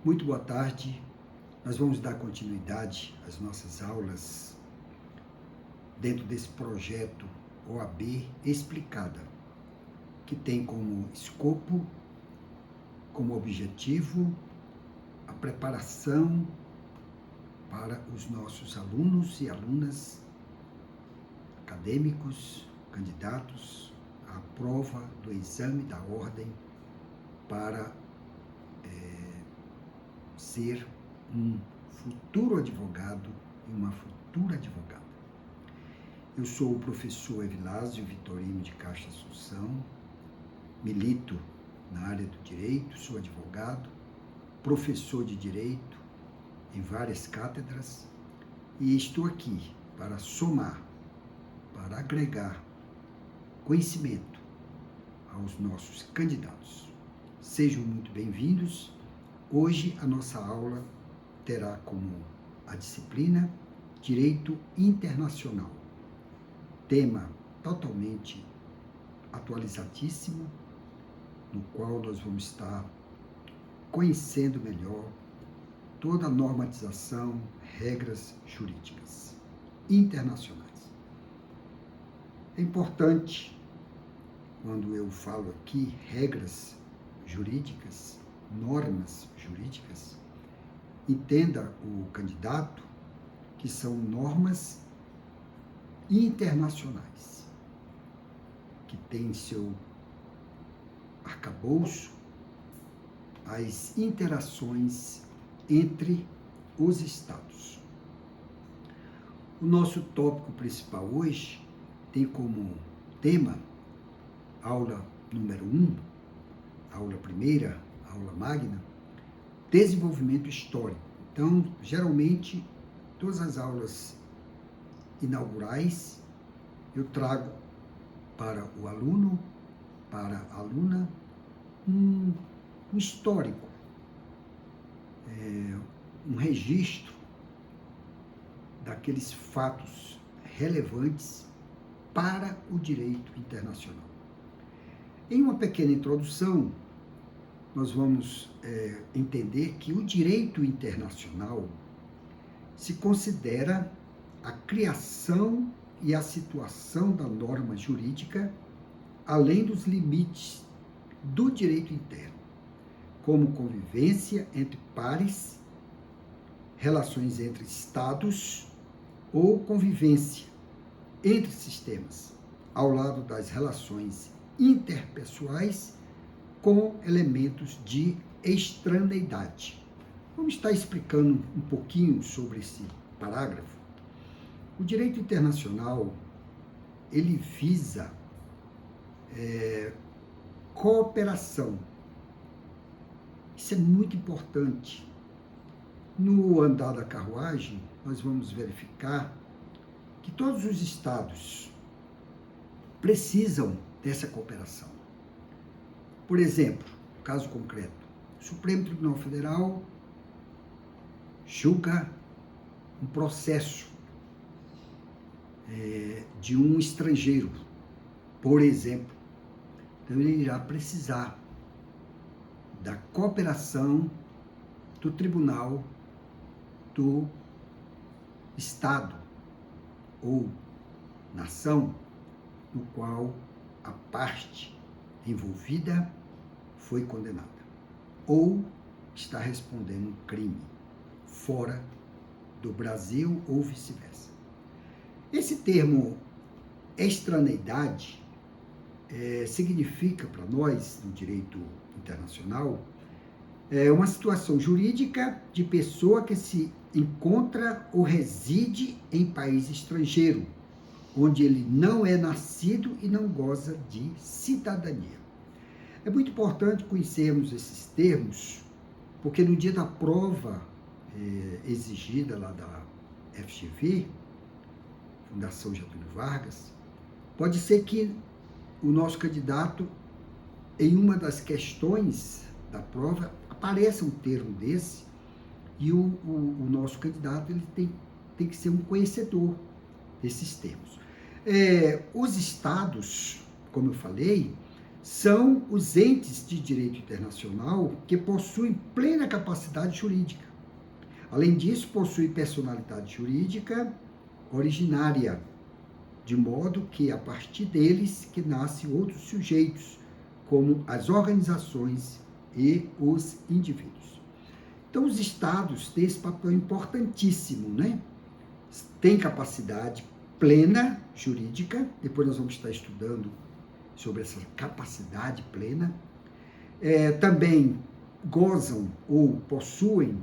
Muito boa tarde. Nós vamos dar continuidade às nossas aulas dentro desse projeto OAB Explicada, que tem como escopo, como objetivo, a preparação para os nossos alunos e alunas acadêmicos, candidatos à prova do exame da ordem para ser um futuro advogado e uma futura advogada. Eu sou o professor Evilásio Vitorino de Castro Assunção, milito na área do direito, sou advogado, professor de direito em várias cátedras e estou aqui para somar, para agregar conhecimento aos nossos candidatos. Sejam muito bem-vindos. Hoje a nossa aula terá como a disciplina Direito Internacional, tema totalmente atualizadíssimo, no qual nós vamos estar conhecendo melhor toda a normatização, regras jurídicas internacionais. É importante, quando eu falo aqui regras jurídicas, normas jurídicas, entenda o candidato que são normas internacionais, que tem seu arcabouço as interações entre os estados. O nosso tópico principal hoje tem como tema, aula número 1, aula primeira, aula magna, desenvolvimento histórico. Então, geralmente, todas as aulas inaugurais, eu trago para o aluno, para a aluna, um histórico, um registro daqueles fatos relevantes para o direito internacional. Em uma pequena introdução, nós vamos entender que o direito internacional se considera a criação e a situação da norma jurídica além dos limites do direito interno, como convivência entre pares, relações entre estados ou convivência entre sistemas, ao lado das relações interpessoais com elementos de extraneidade. Vamos estar explicando um pouquinho sobre esse parágrafo. O direito internacional, ele visa cooperação. Isso é muito importante. No andar da carruagem, nós vamos verificar que todos os estados precisam dessa cooperação. Por exemplo, caso concreto, o Supremo Tribunal Federal julga um processo de um estrangeiro, por exemplo. Então, ele irá precisar da cooperação do tribunal do estado ou nação no qual a parte envolvida foi condenada ou está respondendo um crime fora do Brasil ou vice-versa. Esse termo extraneidade significa para nós, no direito internacional, uma situação jurídica de pessoa que se encontra ou reside em país estrangeiro, onde ele não é nascido e não goza de cidadania. É muito importante conhecermos esses termos, porque no dia da prova exigida lá da FGV, Fundação Getúlio Vargas, pode ser que o nosso candidato, em uma das questões da prova, apareça um termo desse e o nosso candidato ele tem que ser um conhecedor desses termos. Os estados, como eu falei, são os entes de direito internacional que possuem plena capacidade jurídica. Além disso, possuem personalidade jurídica originária, de modo que a partir deles que nascem outros sujeitos, como as organizações e os indivíduos. Então, os estados têm esse papel importantíssimo, né? Tem capacidade plena jurídica, depois nós vamos estar estudando sobre essa capacidade plena. Também gozam ou possuem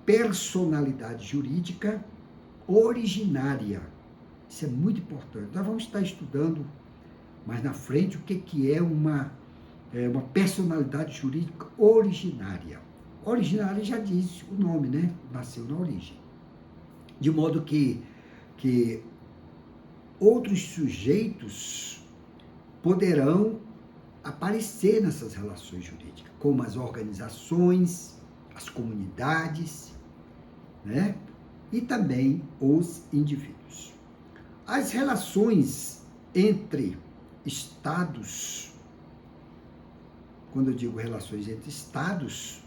personalidade jurídica originária. Isso é muito importante. Nós vamos estar estudando mais na frente o que é uma personalidade jurídica originária. Originária já diz o nome, né? Nasceu na origem. De modo que outros sujeitos poderão aparecer nessas relações jurídicas, como as organizações, as comunidades, né? E também os indivíduos. As relações entre estados, quando eu digo relações entre estados,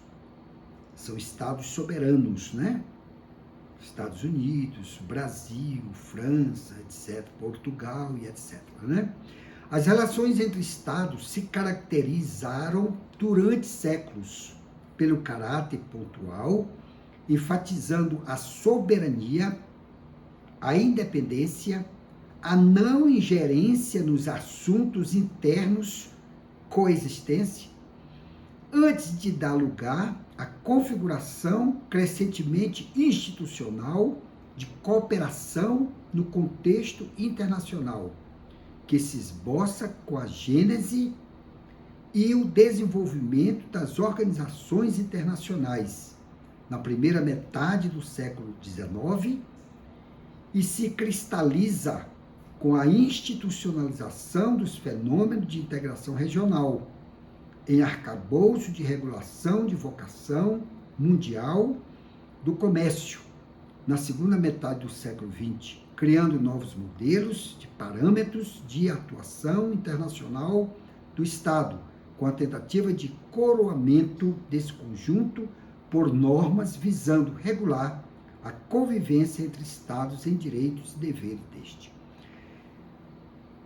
são estados soberanos, né? Estados Unidos, Brasil, França, etc., Portugal e etc., né? As relações entre estados se caracterizaram durante séculos pelo caráter pontual, enfatizando a soberania, a independência, a não ingerência nos assuntos internos, coexistência, antes de dar lugar à configuração crescentemente institucional de cooperação no contexto internacional, que se esboça com a gênese e o desenvolvimento das organizações internacionais na primeira metade do século XIX e se cristaliza com a institucionalização dos fenômenos de integração regional, em arcabouço de regulação de vocação mundial do comércio, na segunda metade do século XX, criando novos modelos de parâmetros de atuação internacional do Estado, com a tentativa de coroamento desse conjunto por normas visando regular a convivência entre Estados em direitos e deveres deste.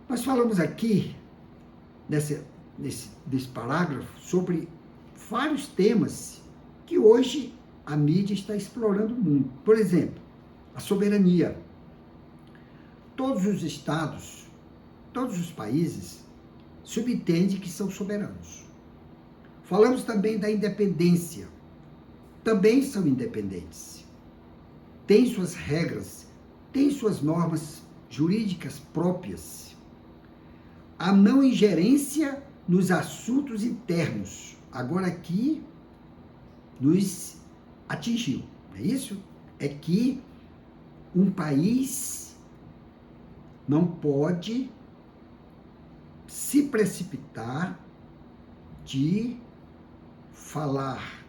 Nós falamos aqui, nesse parágrafo, sobre vários temas que hoje a mídia está explorando muito. Por exemplo, a soberania. Todos os estados, todos os países, subentendem que são soberanos. Falamos também da independência. Também são independentes. Têm suas regras, têm suas normas jurídicas próprias. A não ingerência nos assuntos internos. Agora aqui nos atingiu, não é isso? É que um país não pode se precipitar de falar,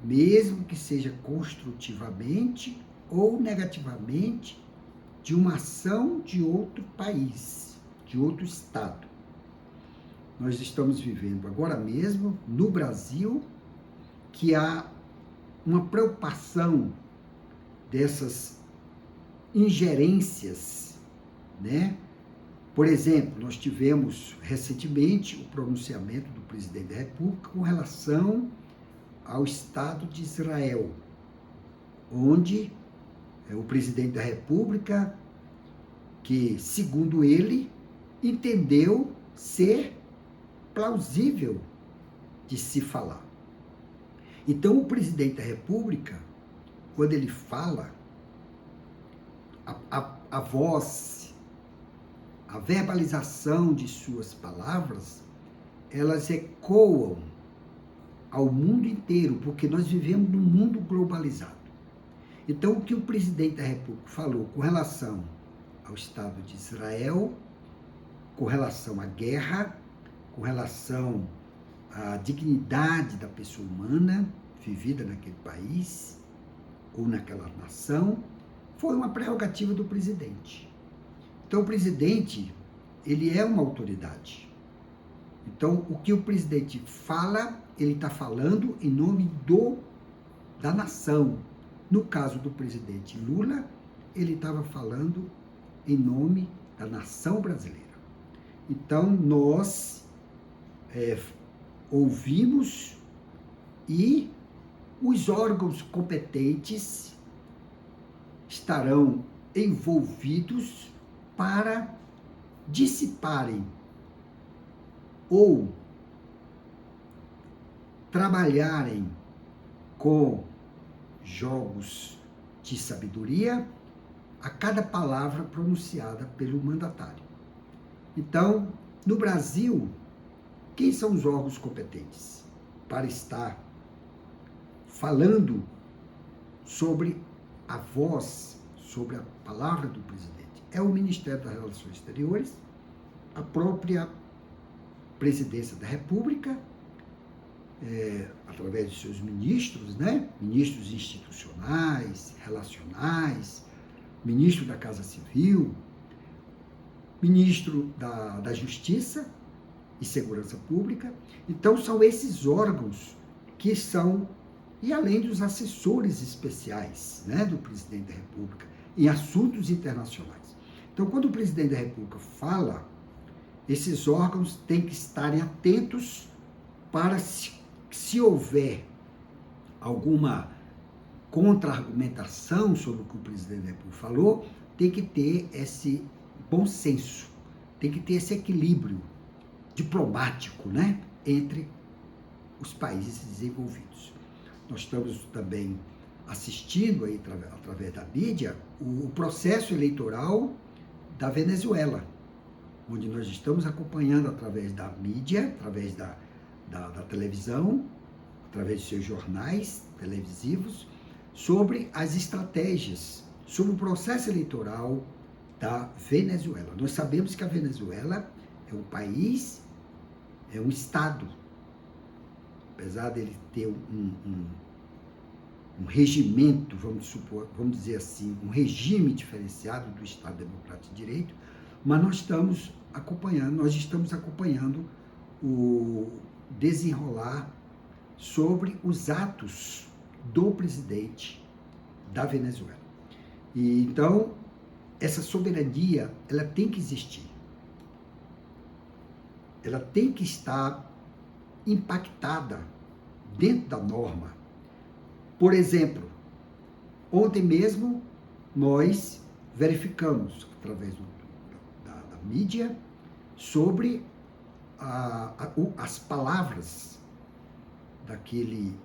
mesmo que seja construtivamente ou negativamente, de uma ação de outro país, de outro estado. Nós estamos vivendo agora mesmo, no Brasil, que há uma preocupação dessas ingerências, né? Por exemplo, nós tivemos recentemente o pronunciamento do presidente da República com relação ao Estado de Israel, onde o presidente da República, que, segundo ele, entendeu ser plausível de se falar. Então, o presidente da República, quando ele fala, a voz, a verbalização de suas palavras, elas ecoam ao mundo inteiro, porque nós vivemos num mundo globalizado. Então, o que o presidente da República falou com relação ao Estado de Israel, com relação à guerra, com relação à dignidade da pessoa humana vivida naquele país ou naquela nação, foi uma prerrogativa do presidente. Então, o presidente, ele é uma autoridade. Então, o que o presidente fala, ele está falando em nome da nação. No caso do presidente Lula, ele estava falando em nome da nação brasileira. Então, nós ouvimos e os órgãos competentes estarão envolvidos para dissiparem ou trabalharem com jogos de sabedoria a cada palavra pronunciada pelo mandatário. Então, no Brasil, quem são os órgãos competentes para estar falando sobre a voz, sobre a palavra do presidente? É o Ministério das Relações Exteriores, a própria Presidência da República, através de seus ministros, né? Ministros institucionais, relacionais, ministro da Casa Civil, ministro da Justiça e Segurança Pública. Então, são esses órgãos que são, e além dos assessores especiais, né, do presidente da República, em assuntos internacionais. Então, quando o presidente da República fala, esses órgãos têm que estarem atentos para, se houver alguma contra-argumentação sobre o que o presidente da República falou, tem que ter esse bom senso, tem que ter esse equilíbrio diplomático, né, entre os países desenvolvidos. Nós estamos também assistindo aí, através da mídia, o processo eleitoral da Venezuela, onde nós estamos acompanhando através da mídia, através da televisão, através de seus jornais televisivos, sobre as estratégias, sobre o processo eleitoral da Venezuela. Nós sabemos que a Venezuela é um país, é um Estado, apesar dele ter um regimento, vamos dizer assim, um regime diferenciado do Estado Democrático de Direito, mas nós estamos acompanhando o desenrolar sobre os atos do presidente da Venezuela. E então, essa soberania, ela tem que existir. Ela tem que estar impactada dentro da norma. Por exemplo, ontem mesmo nós verificamos, através da mídia, sobre as palavras daquele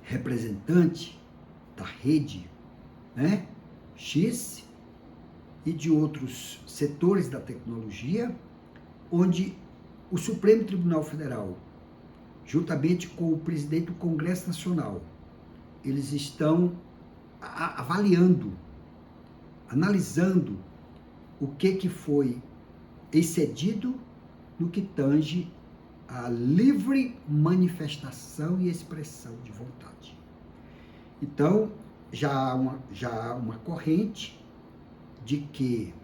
representante da rede, né, X, e de outros setores da tecnologia, onde o Supremo Tribunal Federal, juntamente com o presidente do Congresso Nacional, eles estão avaliando, analisando o que foi excedido no que tange a livre manifestação e expressão de vontade. Então, já há uma corrente de que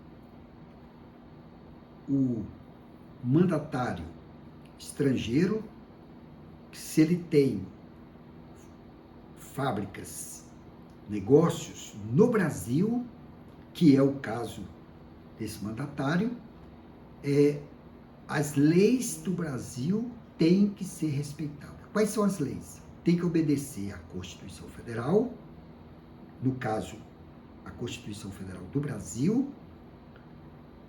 o mandatário estrangeiro, se ele tem fábricas, negócios no Brasil, que é o caso desse mandatário, as leis do Brasil têm que ser respeitadas. Quais são as leis? Tem que obedecer à Constituição Federal, no caso, a Constituição Federal do Brasil,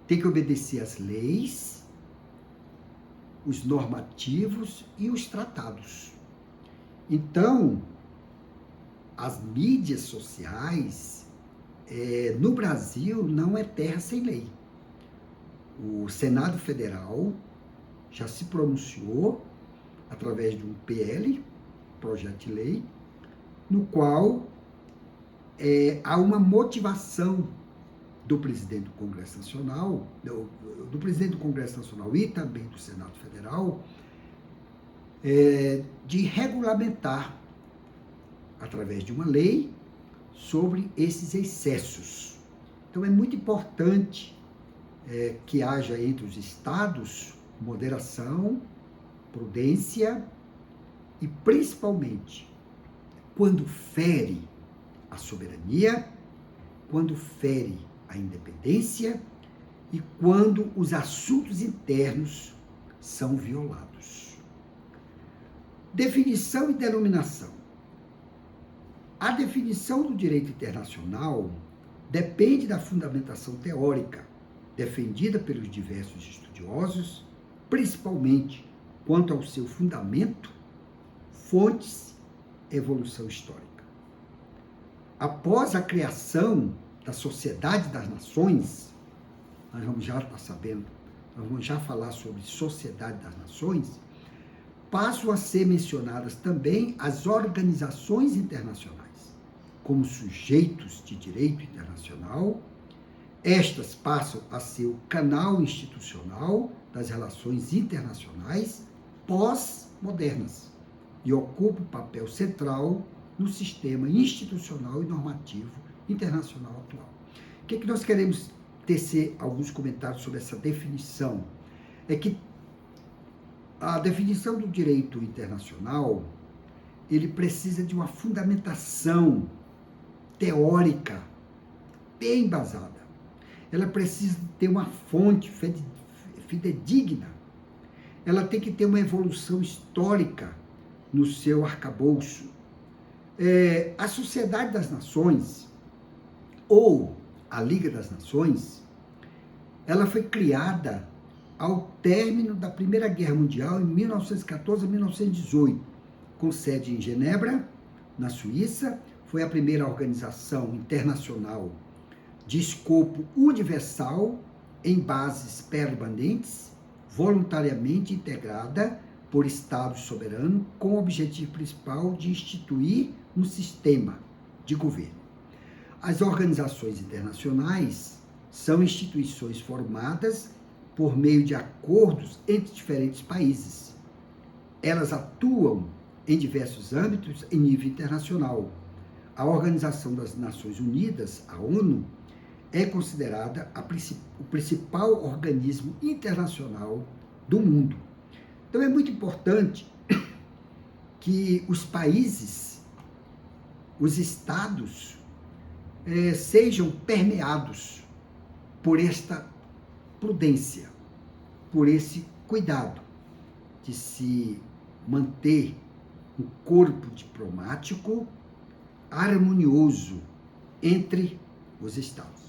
tem que obedecer às leis, os normativos e os tratados. Então, as mídias sociais, no Brasil, não é terra sem lei. O Senado Federal já se pronunciou através de um PL, projeto de lei, no qual há uma motivação do presidente do Congresso Nacional, do presidente do Congresso Nacional e também do Senado Federal, de regulamentar, através de uma lei, sobre esses excessos. Então, é muito importante que haja entre os estados moderação, prudência e, principalmente, quando fere a soberania, quando fere a independência e quando os assuntos internos são violados. Definição e denominação. A definição do direito internacional depende da fundamentação teórica, defendida pelos diversos estudiosos, principalmente quanto ao seu fundamento, fontes, evolução histórica. Após a criação da Sociedade das Nações, nós vamos já estar sabendo, nós vamos já falar sobre Sociedade das Nações, passam a ser mencionadas também as organizações internacionais, como sujeitos de direito internacional. Estas passam a ser o canal institucional das relações internacionais pós-modernas e ocupam um papel central no sistema institucional e normativo internacional atual. O que nós queremos tecer alguns comentários sobre essa definição? É que a definição do direito internacional, ele precisa de uma fundamentação teórica bem embasada. Ela precisa ter uma fonte fidedigna. Ela tem que ter uma evolução histórica no seu arcabouço. A Sociedade das Nações, ou a Liga das Nações, ela foi criada ao término da Primeira Guerra Mundial, em 1914 a 1918, com sede em Genebra, na Suíça. Foi a primeira organização internacional de escopo universal, em bases permanentes, voluntariamente integrada por Estados soberanos, com o objetivo principal de instituir um sistema de governo. As organizações internacionais são instituições formadas por meio de acordos entre diferentes países. Elas atuam em diversos âmbitos em nível internacional. A Organização das Nações Unidas, a ONU, é considerada o principal organismo internacional do mundo. Então é muito importante que os países, os estados, sejam permeados por esta prudência, por esse cuidado de se manter um corpo diplomático harmonioso entre os estados.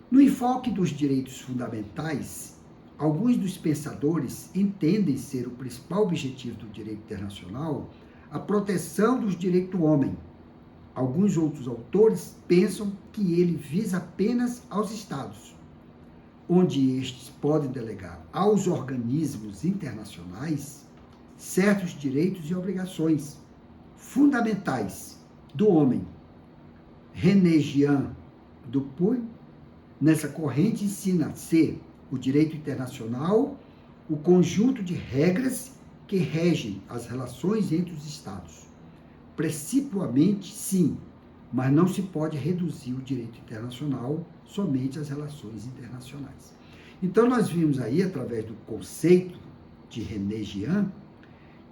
No enfoque dos direitos fundamentais, alguns dos pensadores entendem ser o principal objetivo do direito internacional a proteção dos direitos do homem. Alguns outros autores pensam que ele visa apenas aos estados, onde estes podem delegar aos organismos internacionais certos direitos e obrigações fundamentais do homem. René Jean Dupuy, nessa corrente, ensina a ser o direito internacional o conjunto de regras que regem as relações entre os estados. Principalmente, sim, mas não se pode reduzir o direito internacional somente às relações internacionais. Então, nós vimos aí, através do conceito de René Jean,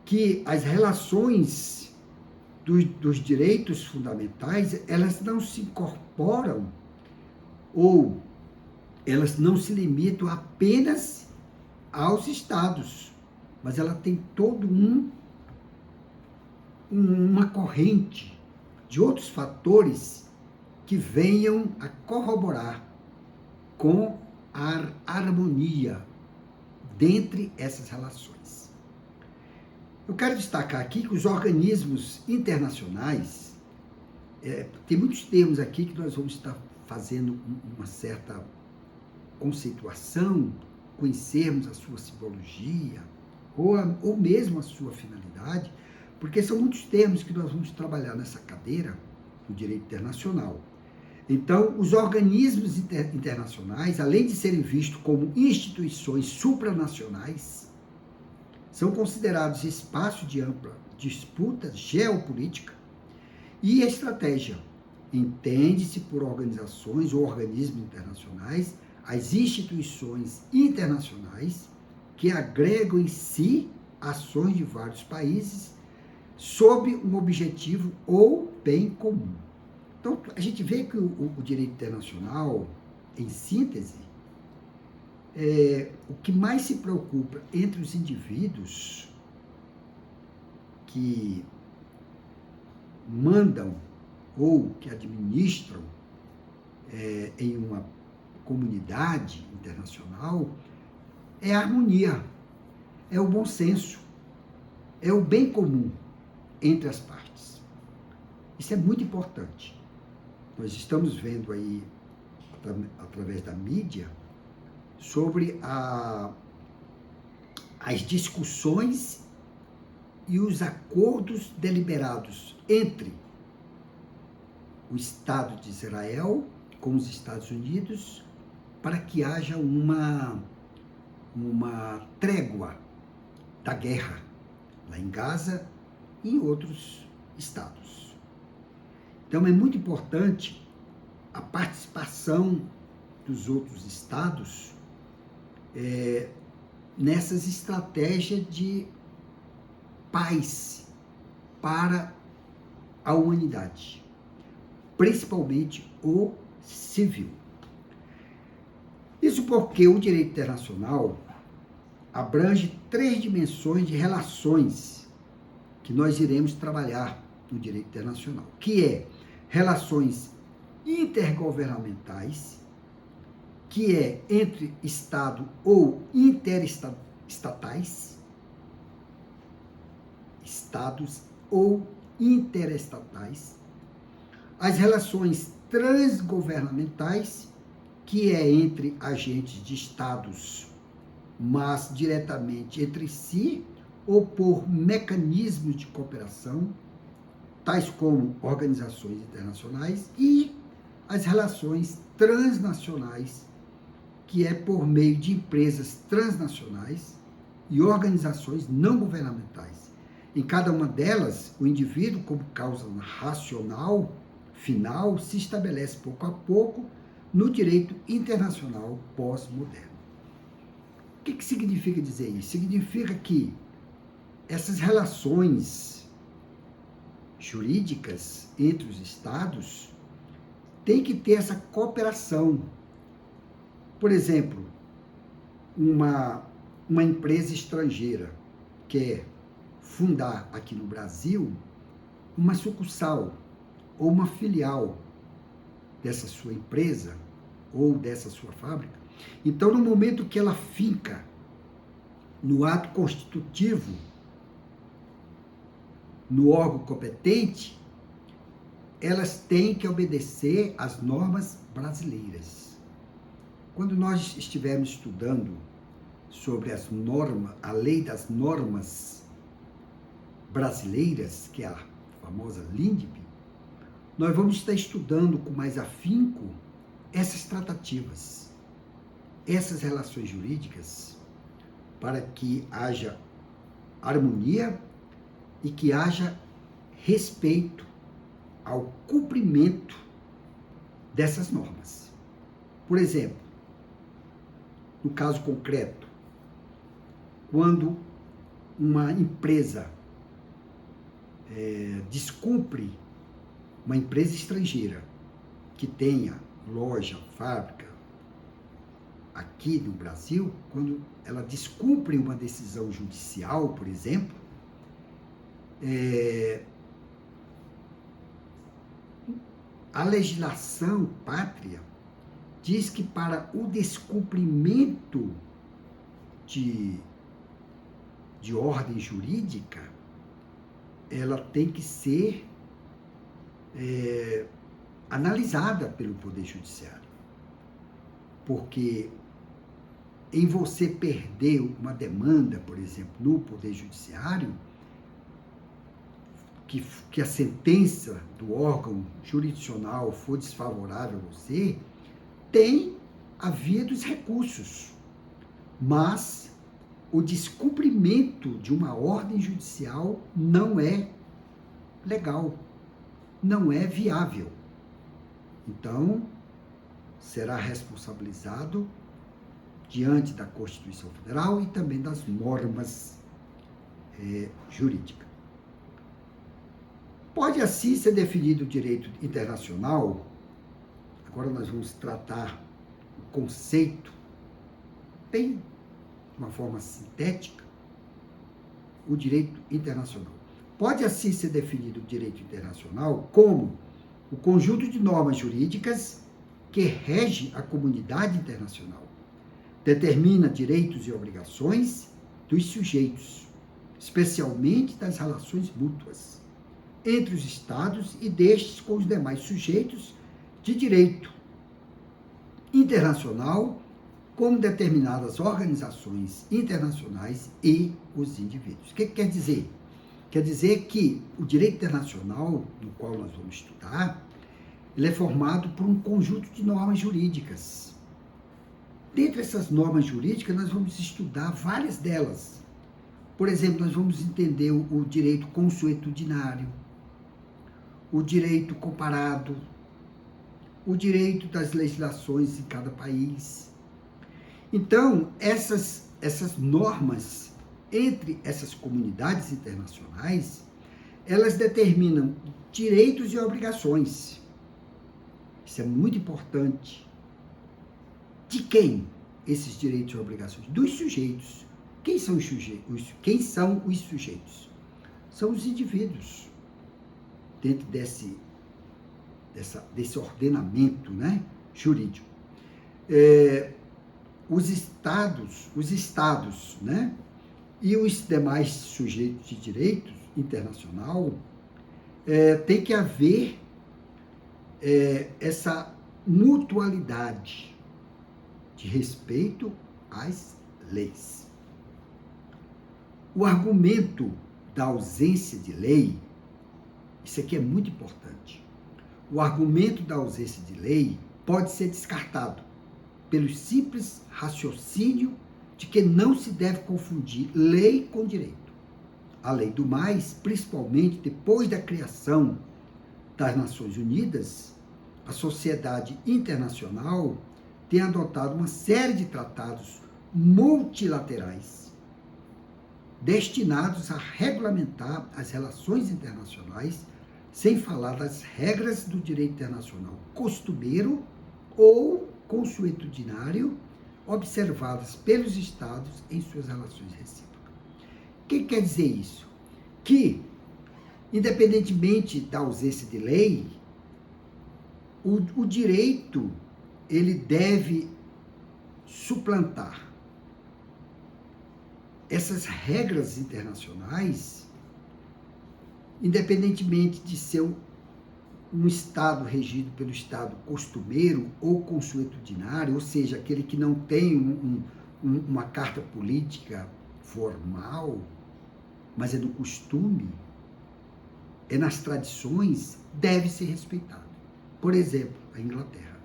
que as relações dos direitos fundamentais, elas não se incorporam ou elas não se limitam apenas aos estados, mas ela tem todo uma corrente de outros fatores que venham a corroborar com a harmonia dentre essas relações. Eu quero destacar aqui que os organismos internacionais, tem muitos termos aqui que nós vamos estar fazendo uma certa conceituação, conhecermos a sua simbologia, ou mesmo a sua finalidade, porque são muitos termos que nós vamos trabalhar nessa cadeira do direito internacional. Então, os organismos internacionais, além de serem vistos como instituições supranacionais, são considerados espaços de ampla disputa geopolítica e estratégia. Entende-se por organizações ou organismos internacionais as instituições internacionais que agregam em si ações de vários países sob um objetivo ou bem comum. Então, a gente vê que o direito internacional, em síntese, o que mais se preocupa entre os indivíduos que mandam ou que administram em uma comunidade internacional é a harmonia, é o bom senso, é o bem comum entre as partes. Isso é muito importante. Nós estamos vendo aí, através da mídia, sobre as discussões e os acordos deliberados entre o Estado de Israel com os Estados Unidos para que haja uma trégua da guerra lá em Gaza e em outros estados. Então é muito importante a participação dos outros estados nessas estratégias de paz para a humanidade, principalmente o civil. Isso porque o direito internacional abrange 3 dimensões de relações que nós iremos trabalhar no direito internacional, que é relações intergovernamentais, que é entre Estado ou interestatais, Estados ou interestatais, as relações transgovernamentais, que é entre agentes de Estados, mas diretamente entre si ou por mecanismos de cooperação, tais como organizações internacionais, e as relações transnacionais, que é por meio de empresas transnacionais e organizações não governamentais. Em cada uma delas, o indivíduo, como causa racional final, se estabelece pouco a pouco no direito internacional pós-moderno. O que significa dizer isso? Significa que essas relações jurídicas entre os estados têm que ter essa cooperação. Por exemplo, uma empresa estrangeira quer fundar aqui no Brasil uma sucursal ou uma filial dessa sua empresa ou dessa sua fábrica. Então, no momento que ela finca no ato constitutivo, no órgão competente, elas têm que obedecer às normas brasileiras. Quando nós estivermos estudando sobre as normas, a lei das normas brasileiras, que é a famosa LINDB, nós vamos estar estudando com mais afinco essas tratativas, essas relações jurídicas, para que haja harmonia e que haja respeito ao cumprimento dessas normas. Por exemplo, no caso concreto, quando uma empresa descumpre, uma empresa estrangeira que tenha loja, fábrica aqui no Brasil, quando ela descumpre uma decisão judicial, por exemplo, a legislação pátria diz que para o descumprimento de ordem jurídica, ela tem que ser analisada pelo Poder Judiciário. Porque em você perder uma demanda, por exemplo, no Poder Judiciário, que a sentença do órgão jurisdicional for desfavorável a você, tem havido os recursos. Mas o descumprimento de uma ordem judicial não é legal, não é viável. Então, será responsabilizado diante da Constituição Federal e também das normas jurídicas. Pode assim ser definido o direito internacional. Agora nós vamos tratar o conceito bem de uma forma sintética, o direito internacional. Pode assim ser definido o direito internacional como o conjunto de normas jurídicas que rege a comunidade internacional, determina direitos e obrigações dos sujeitos, especialmente das relações mútuas, entre os Estados e destes com os demais sujeitos de direito internacional, como determinadas organizações internacionais e os indivíduos. O que quer dizer? Quer dizer que o direito internacional, no qual nós vamos estudar, ele é formado por um conjunto de normas jurídicas. Dentre essas normas jurídicas, nós vamos estudar várias delas. Por exemplo, nós vamos entender o direito consuetudinário, o direito comparado, o direito das legislações em cada país. Então, essas normas entre essas comunidades internacionais, elas determinam direitos e obrigações. Isso é muito importante. De quem esses direitos e obrigações? Dos sujeitos. Quem são os sujeitos? Quem são os sujeitos? São os indivíduos. Dentro desse ordenamento, né, jurídico. Os estados, né, e os demais sujeitos de direito internacional, tem que haver essa mutualidade de respeito às leis. O argumento da ausência de lei, isso aqui é muito importante. O argumento da ausência de lei pode ser descartado pelo simples raciocínio de que não se deve confundir lei com direito. Além do mais, principalmente depois da criação das Nações Unidas, a sociedade internacional tem adotado uma série de tratados multilaterais destinados a regulamentar as relações internacionais, sem falar das regras do direito internacional costumeiro ou consuetudinário observadas pelos Estados em suas relações recíprocas. O que quer dizer isso? Que, independentemente da ausência de lei, o direito ele deve suplantar essas regras internacionais, independentemente de ser um Estado regido pelo Estado costumeiro ou consuetudinário, ou seja, aquele que não tem uma carta política formal, mas é do costume, é nas tradições, deve ser respeitado. Por exemplo, a Inglaterra.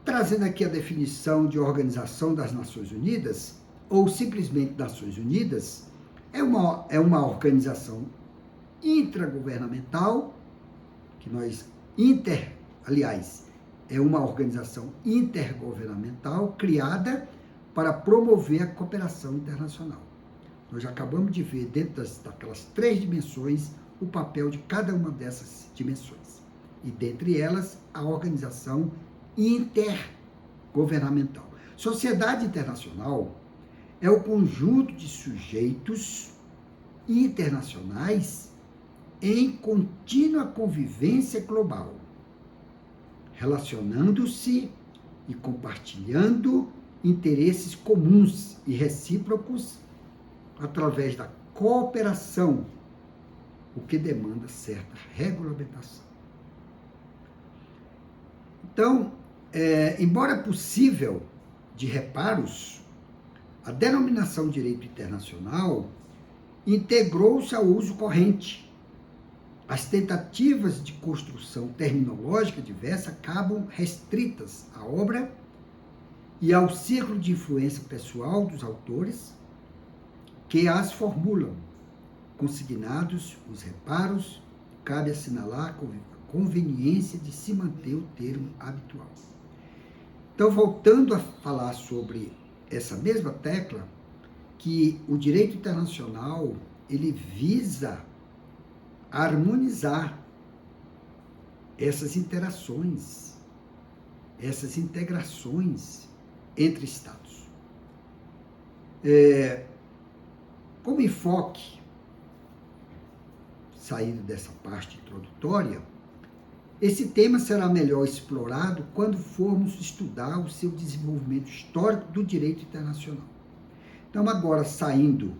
Trazendo aqui a definição de Organização das Nações Unidas, ou simplesmente Nações Unidas, é uma organização intragovernamental, é uma organização intergovernamental criada para promover a cooperação internacional. Nós já acabamos de ver, dentro daquelas 3 dimensões, o papel de cada uma dessas dimensões. E, dentre elas, a organização intergovernamental. Sociedade internacional é o conjunto de sujeitos internacionais em contínua convivência global, relacionando-se e compartilhando interesses comuns e recíprocos através da cooperação, o que demanda certa regulamentação. Então, embora possível de reparos, a denominação direito internacional integrou-se ao uso corrente. As tentativas de construção terminológica diversa acabam restritas à obra e ao círculo de influência pessoal dos autores que as formulam. Consignados os reparos, cabe assinalar a conveniência de se manter o termo habitual. Então, voltando a falar sobre essa mesma tecla, que o direito internacional, ele visa harmonizar essas interações, essas integrações entre Estados. Como enfoque, saindo dessa parte introdutória, esse tema será melhor explorado quando formos estudar o seu desenvolvimento histórico do direito internacional. Então, agora, saindo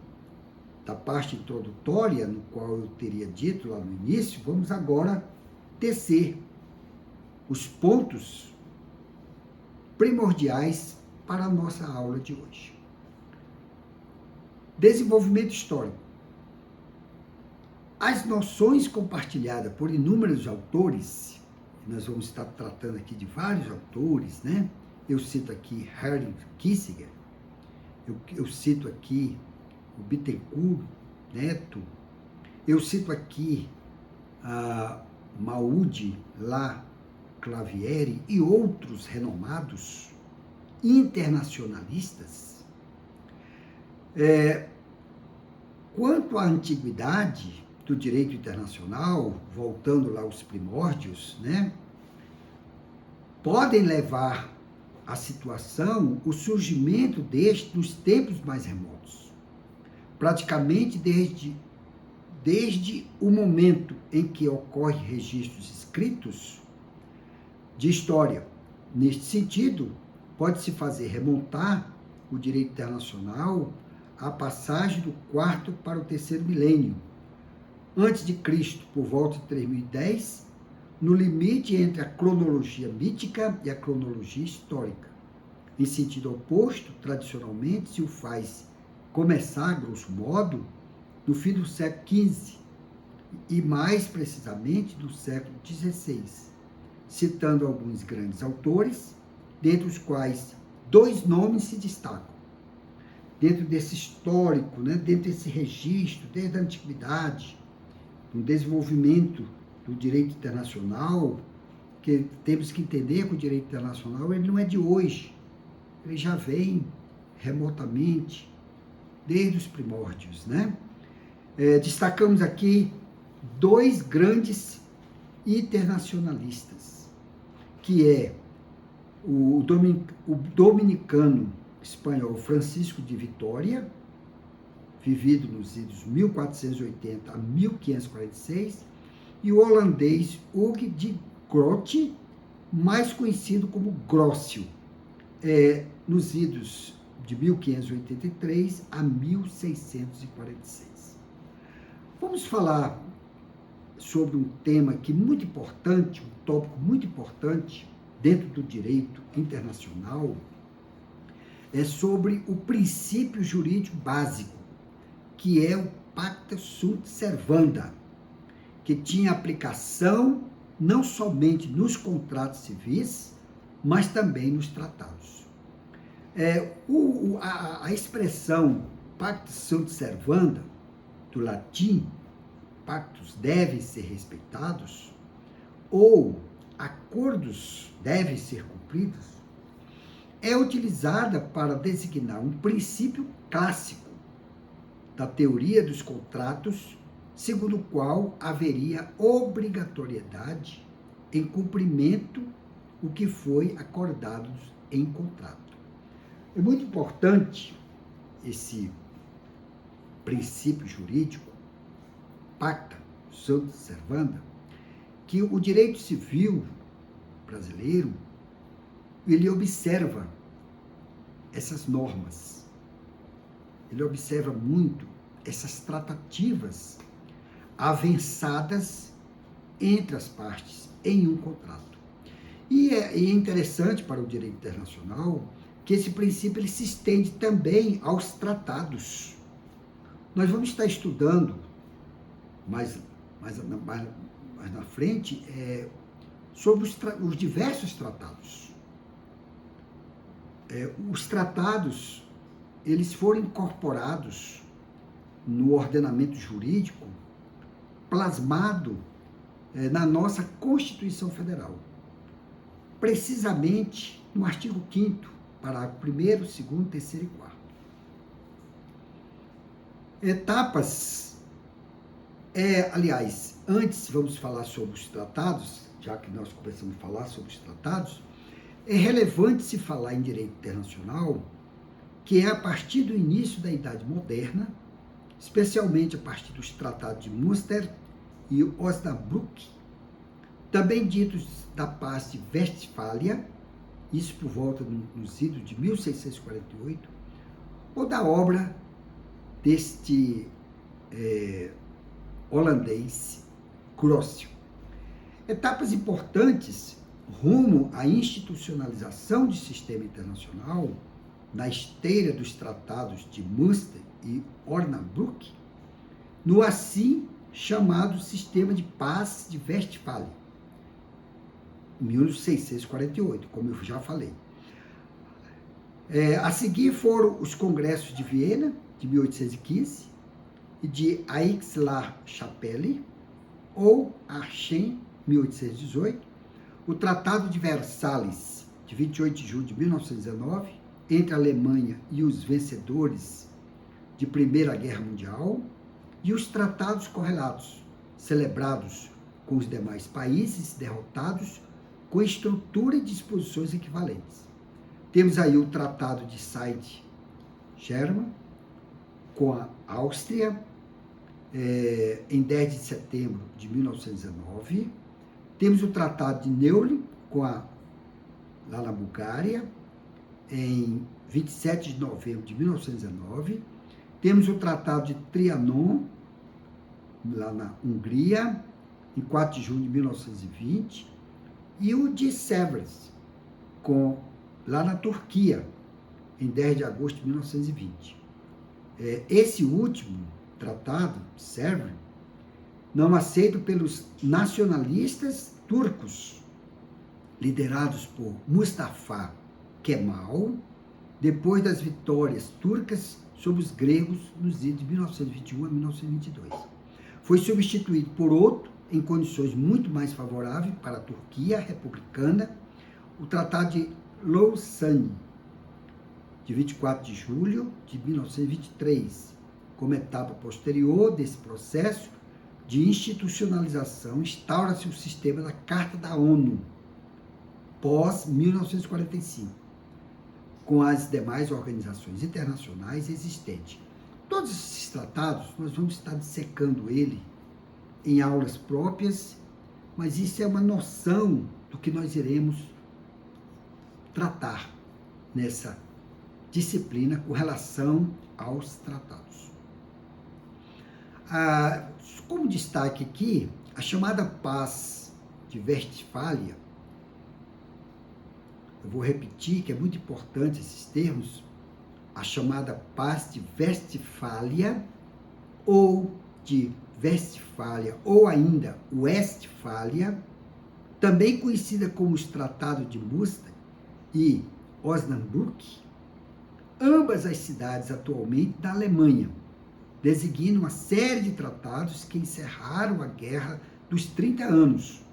da parte introdutória, no qual eu teria dito lá no início, vamos agora tecer os pontos primordiais para a nossa aula de hoje. Desenvolvimento histórico. As noções compartilhadas por inúmeros autores, nós vamos estar tratando aqui de vários autores, né? Eu cito aqui Henry Kissinger, eu cito aqui o Bittencourt Neto, eu cito aqui a Maud Laclavieri e outros renomados internacionalistas. Quanto à antiguidade do direito internacional, voltando lá aos primórdios, né, podem levar à situação o surgimento deste nos tempos mais remotos, praticamente desde o momento em que ocorrem registros escritos de história. Neste sentido, pode-se fazer remontar o direito internacional à passagem do quarto para o terceiro milênio, antes de Cristo, por volta de 3010, no limite entre a cronologia mítica e a cronologia histórica. Em sentido oposto, tradicionalmente se o faz começar, grosso modo, no fim do século XV e mais precisamente do século XVI, citando alguns grandes autores, dentre os quais 2 nomes se destacam. Dentro desse histórico, né, dentro desse registro, desde a antiguidade, no desenvolvimento do direito internacional, que temos que entender que o direito internacional ele não é de hoje, ele já vem remotamente, desde os primórdios, né? Destacamos aqui 2 grandes internacionalistas, que é o dominicano espanhol Francisco de Vitória, vivido nos anos 1480 a 1546, e o holandês Hugo de Grote, mais conhecido como Grocio, nos idos de 1583 a 1646. Vamos falar sobre um tema que muito importante, um tópico muito importante dentro do direito internacional, é sobre o princípio jurídico básico, que é o Pacta Sunt Servanda, que tinha aplicação não somente nos contratos civis, mas também nos tratados. A expressão Pacta Sunt Servanda, do latim, pactos devem ser respeitados, ou acordos devem ser cumpridos, é utilizada para designar um princípio clássico da teoria dos contratos, segundo o qual haveria obrigatoriedade em cumprimento o que foi acordado em contrato. É muito importante esse princípio jurídico, Pacta Sunt Servanda, que o direito civil brasileiro, ele observa essas normas, ele observa muito essas tratativas avançadas entre as partes em um contrato. E é interessante para o direito internacional que esse princípio ele se estende também aos tratados. Nós vamos estar estudando mais na frente sobre os diversos tratados. Os tratados, eles foram incorporados no ordenamento jurídico, plasmado na nossa Constituição Federal, precisamente no artigo 5º, parágrafo 1º, 2º, 3º e 4º. Etapas, aliás, antes vamos falar sobre os tratados, já que nós começamos a falar sobre os tratados, é relevante se falar em direito internacional, que é a partir do início da Idade Moderna, especialmente a partir dos tratados de Münster e Osnabrück, também ditos da Paz de Westfália, isso por volta nos idos de 1648, ou da obra deste holandês Crosio. Etapas importantes rumo à institucionalização do sistema internacional, na esteira dos tratados de Münster e Osnabrück, no assim chamado Sistema de Paz de Westfália, 1648, como eu já falei. A seguir foram os Congressos de Viena, de 1815, e de Aix-la-Chapelle, ou Aachen, 1818, o Tratado de Versalhes, de 28 de julho de 1919, entre a Alemanha e os vencedores de Primeira Guerra Mundial, e os tratados correlatos, celebrados com os demais países derrotados, com estrutura e disposições equivalentes. Temos aí o Tratado de Said-German, com a Áustria, em 10 de setembro de 1919. Temos o Tratado de Neuilly, lá na Bulgária, em 27 de novembro de 1919. Temos o Tratado de Trianon, lá na Hungria, em 4 de junho de 1920. E o de Sèvres, lá na Turquia, em 10 de agosto de 1920. Esse último tratado, Sèvres, não aceito pelos nacionalistas turcos, liderados por Mustafa Kemal, depois das vitórias turcas sobre os gregos nos idos de 1921 a 1922. Foi substituído por outro, em condições muito mais favoráveis para a Turquia republicana, o Tratado de Lausanne, de 24 de julho de 1923, como etapa posterior desse processo de institucionalização, instaura-se o sistema da Carta da ONU, pós-1945, com as demais organizações internacionais existentes. Todos esses tratados, nós vamos estar dissecando ele em aulas próprias, mas isso é uma noção do que nós iremos tratar nessa disciplina com relação aos tratados. Como destaque aqui, a chamada Paz de Westfália, eu vou repetir que é muito importante esses termos, a chamada Paz de Westfália, ou de Westfália, ou ainda Westfália, também conhecida como os Tratados de Münster e Osnabrück, ambas as cidades atualmente da Alemanha, designam uma série de tratados que encerraram a Guerra dos 30 anos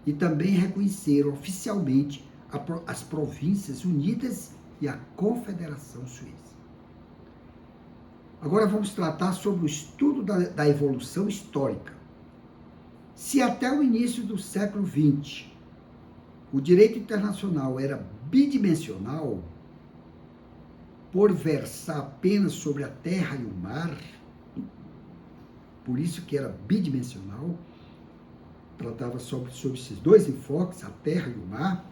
e também reconheceram oficialmente as Províncias Unidas e a Confederação Suíça. Agora vamos tratar sobre o estudo da evolução histórica. Se até o início do século XX o direito internacional era bidimensional, por versar apenas sobre a terra e o mar, por isso que era bidimensional, tratava sobre esses dois enfoques, a terra e o mar.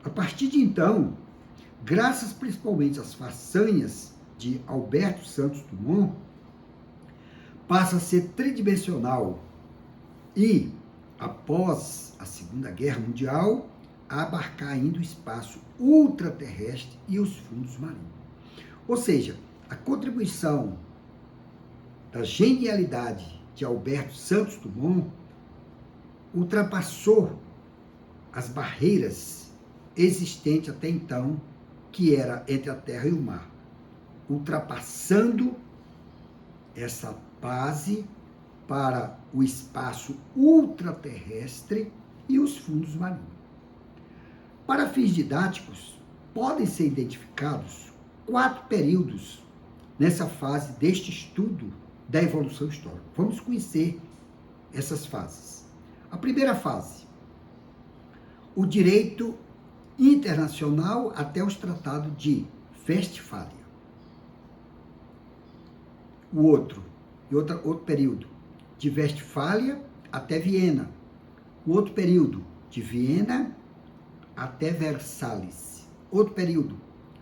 A partir de então, graças principalmente às façanhas de Alberto Santos Dumont, passa a ser tridimensional e, após a Segunda Guerra Mundial, a abarcar ainda o espaço ultraterrestre e os fundos marinhos. Ou seja, a contribuição da genialidade de Alberto Santos Dumont ultrapassou as barreiras existentes até então, que era entre a terra e o mar, ultrapassando essa base para o espaço ultraterrestre e os fundos marinhos. Para fins didáticos, podem ser identificados 4 períodos nessa fase deste estudo da evolução histórica. Vamos conhecer essas fases. A primeira fase, o direito internacional até os tratados de Westfália. O outro período, de Westfália até Viena. O outro período, de Viena até Versalhes. Outro período,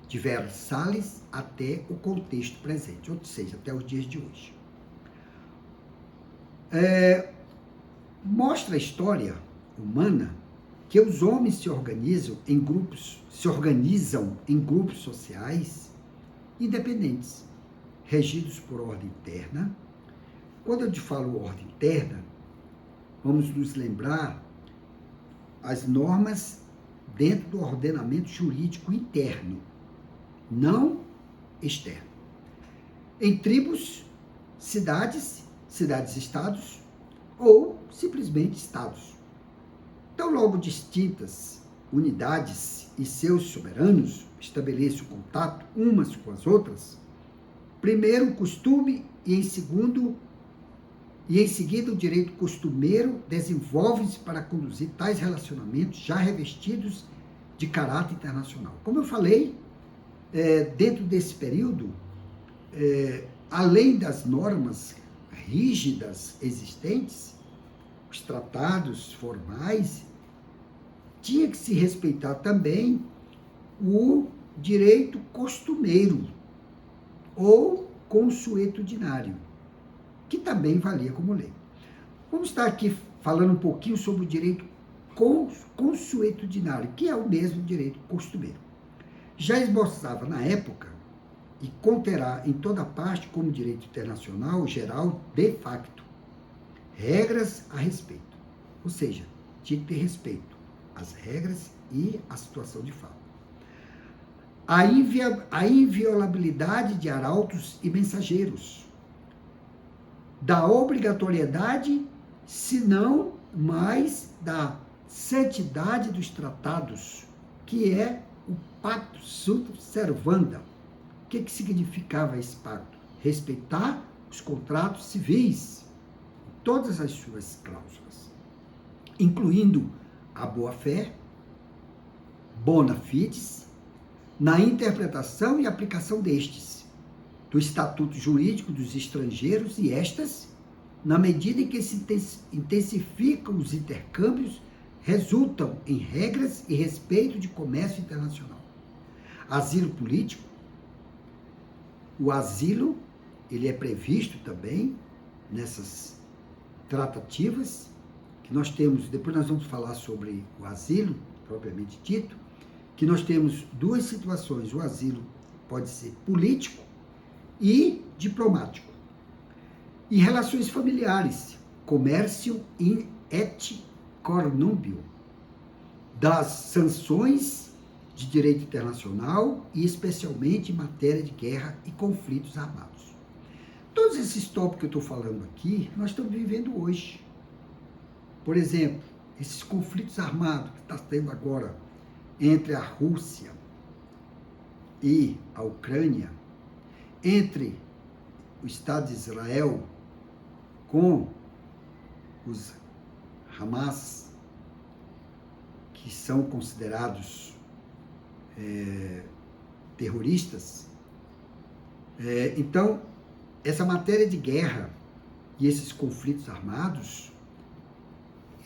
de Versalhes até o contexto presente, ou seja, até os dias de hoje. Mostra a história humana que os homens se organizam em grupos sociais independentes, regidos por ordem interna. Quando eu te falo ordem interna, vamos nos lembrar as normas dentro do ordenamento jurídico interno, não externo. Em tribos, cidades-estados ou simplesmente estados. Tão logo distintas unidades e seus soberanos estabeleçam contato umas com as outras, primeiro o costume e em seguida o direito costumeiro desenvolvem-se para conduzir tais relacionamentos já revestidos de caráter internacional. Como eu falei, dentro desse período, além das normas rígidas existentes, os tratados formais, tinha que se respeitar também o direito costumeiro ou consuetudinário, que também valia como lei. Vamos estar aqui falando um pouquinho sobre o direito consuetudinário, que é o mesmo direito costumeiro. Já esboçava na época e conterá em toda parte como direito internacional geral de facto regras a respeito. Ou seja, tinha que ter respeito às regras e à situação de fato. A inviolabilidade de arautos e mensageiros, da obrigatoriedade, se não mais da santidade dos tratados, que é o pacto sunt servanda. O que significava esse pacto? Respeitar os contratos civis, todas as suas cláusulas, incluindo a boa-fé, bona fides, na interpretação e aplicação destes, do estatuto jurídico dos estrangeiros e estas, na medida em que se intensificam os intercâmbios, resultam em regras e respeito de comércio internacional. Asilo político. O asilo, ele é previsto também nessas tratativas que nós temos, depois nós vamos falar sobre o asilo, propriamente dito, que nós temos 2 situações. O asilo pode ser político e diplomático. E relações familiares, comércio in et cornubio, das sanções de direito internacional e especialmente em matéria de guerra e conflitos armados. Todos esses tópicos que eu estou falando aqui, nós estamos vivendo hoje. Por exemplo, esses conflitos armados que está tendo agora entre a Rússia e a Ucrânia, entre o Estado de Israel com os Hamas, que são considerados terroristas. Então, essa matéria de guerra e esses conflitos armados,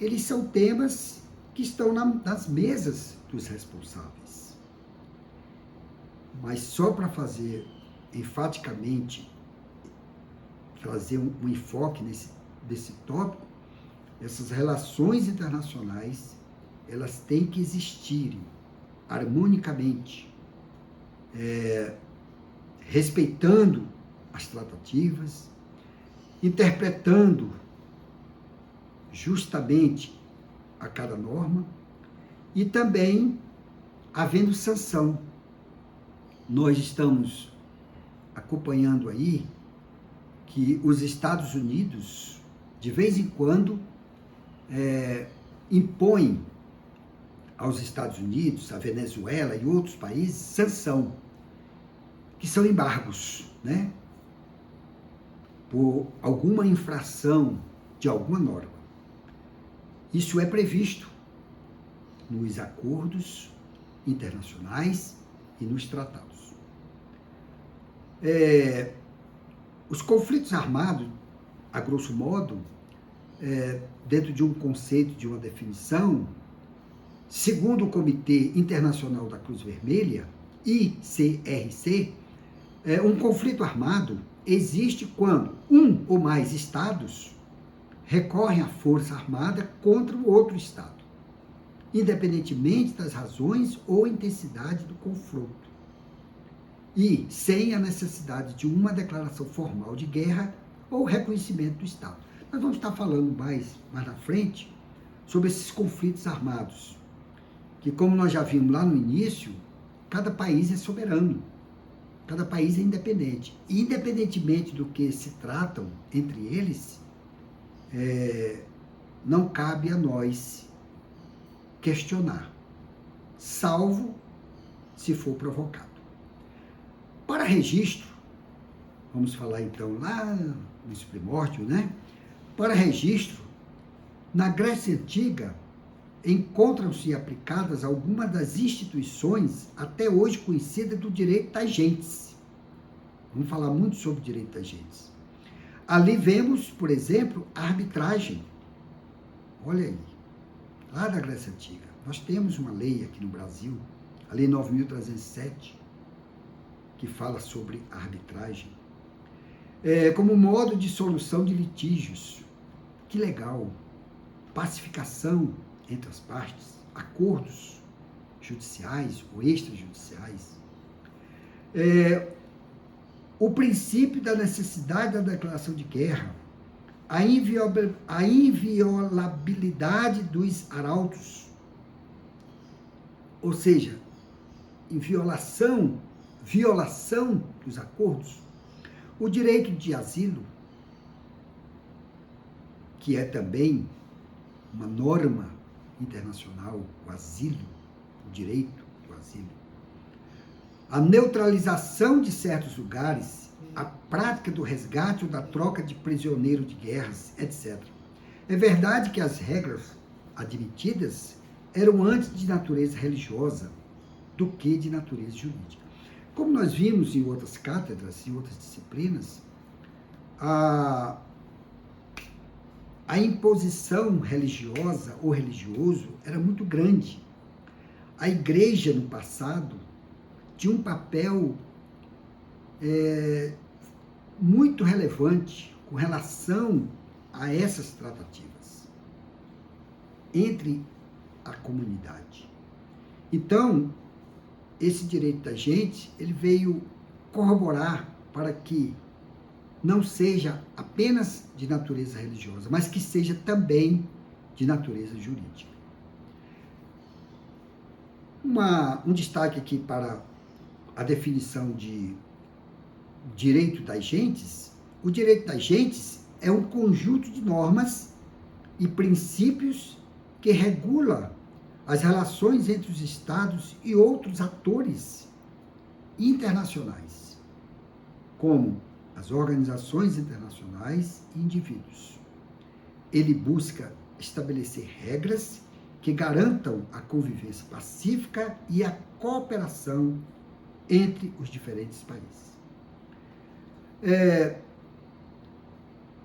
eles são temas que estão nas mesas dos responsáveis. Mas só para fazer enfaticamente, trazer um enfoque desse tópico, essas relações internacionais, elas têm que existir harmonicamente, respeitando as tratativas, interpretando justamente a cada norma e também havendo sanção. Nós estamos acompanhando aí que os Estados Unidos, de vez em quando, impõem aos Estados Unidos, à Venezuela e outros países sanção, que são embargos, né? Por alguma infração de alguma norma. Isso é previsto nos acordos internacionais e nos tratados. Os conflitos armados, a grosso modo, dentro de um conceito, de uma definição, segundo o Comitê Internacional da Cruz Vermelha, ICRC, um conflito armado existe quando um ou mais estados recorrem à força armada contra o outro estado, independentemente das razões ou intensidade do confronto, e sem a necessidade de uma declaração formal de guerra ou reconhecimento do Estado. Nós vamos estar falando mais na frente sobre esses conflitos armados, que, como nós já vimos lá no início, cada país é soberano, cada país é independente. E, independentemente do que se tratam entre eles, não cabe a nós questionar, salvo se for provocado. Para registro, vamos falar então lá nos primórdios, né? Para registro, na Grécia Antiga, encontram-se aplicadas algumas das instituições até hoje conhecidas do direito das gentes. Vamos falar muito sobre o direito das gentes. Ali vemos, por exemplo, a arbitragem. Olha aí, lá da Grécia Antiga. Nós temos uma lei aqui no Brasil, a Lei 9.307, que fala sobre a arbitragem, como modo de solução de litígios. Que legal! Pacificação entre as partes, acordos judiciais ou extrajudiciais. O princípio da necessidade da declaração de guerra, a inviolabilidade dos arautos, ou seja, violação dos acordos, o direito de asilo, que é também uma norma internacional, o asilo, o direito do asilo, a neutralização de certos lugares, a prática do resgate ou da troca de prisioneiro de guerras, etc. É verdade que as regras admitidas eram antes de natureza religiosa do que de natureza jurídica. Como nós vimos em outras cátedras, em outras disciplinas, a imposição religiosa ou religioso era muito grande. A igreja, no passado, tinha um papel muito relevante com relação a essas tratativas entre a comunidade. Então, esse direito da gente, ele veio corroborar para que não seja apenas de natureza religiosa, mas que seja também de natureza jurídica. Um destaque aqui para a definição de direito das gentes. O direito das gentes é um conjunto de normas e princípios que regula as relações entre os Estados e outros atores internacionais, como as organizações internacionais e indivíduos. Ele busca estabelecer regras que garantam a convivência pacífica e a cooperação entre os diferentes países.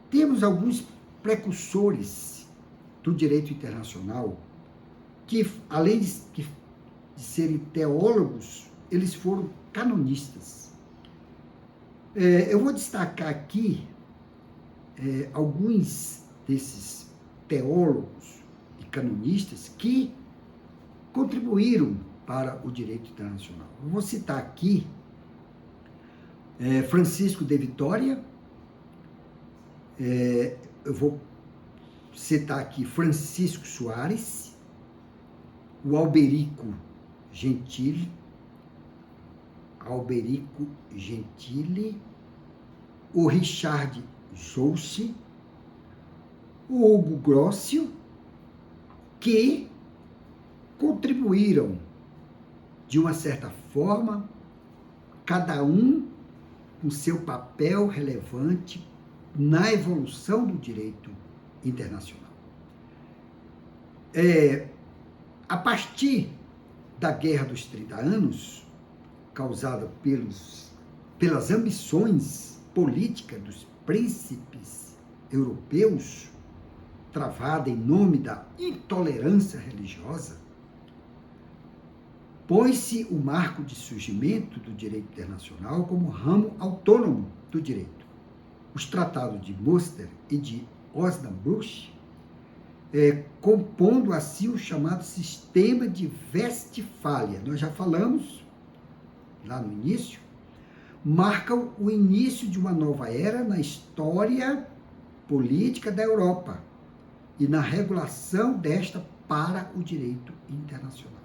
Temos alguns precursores do direito internacional que, além de serem teólogos, eles foram canonistas. Eu vou destacar aqui alguns desses teólogos e canonistas que contribuíram para o direito internacional. Eu vou citar aqui Francisco de Vitória, eu vou citar aqui Francisco Soares, o Alberico Gentili, o Richard Jousse, o Hugo Grossio, que contribuíram, de uma certa forma, cada um com seu papel relevante na evolução do direito internacional. A partir da Guerra dos 30 Anos, causada pelas ambições políticas dos príncipes europeus, travada em nome da intolerância religiosa, põe-se o marco de surgimento do direito internacional como ramo autônomo do direito. Os tratados de Münster e de Osnabrück, compondo assim o chamado sistema de Westfália, nós já falamos lá no início, marcam o início de uma nova era na história política da Europa e na regulação desta para o direito internacional.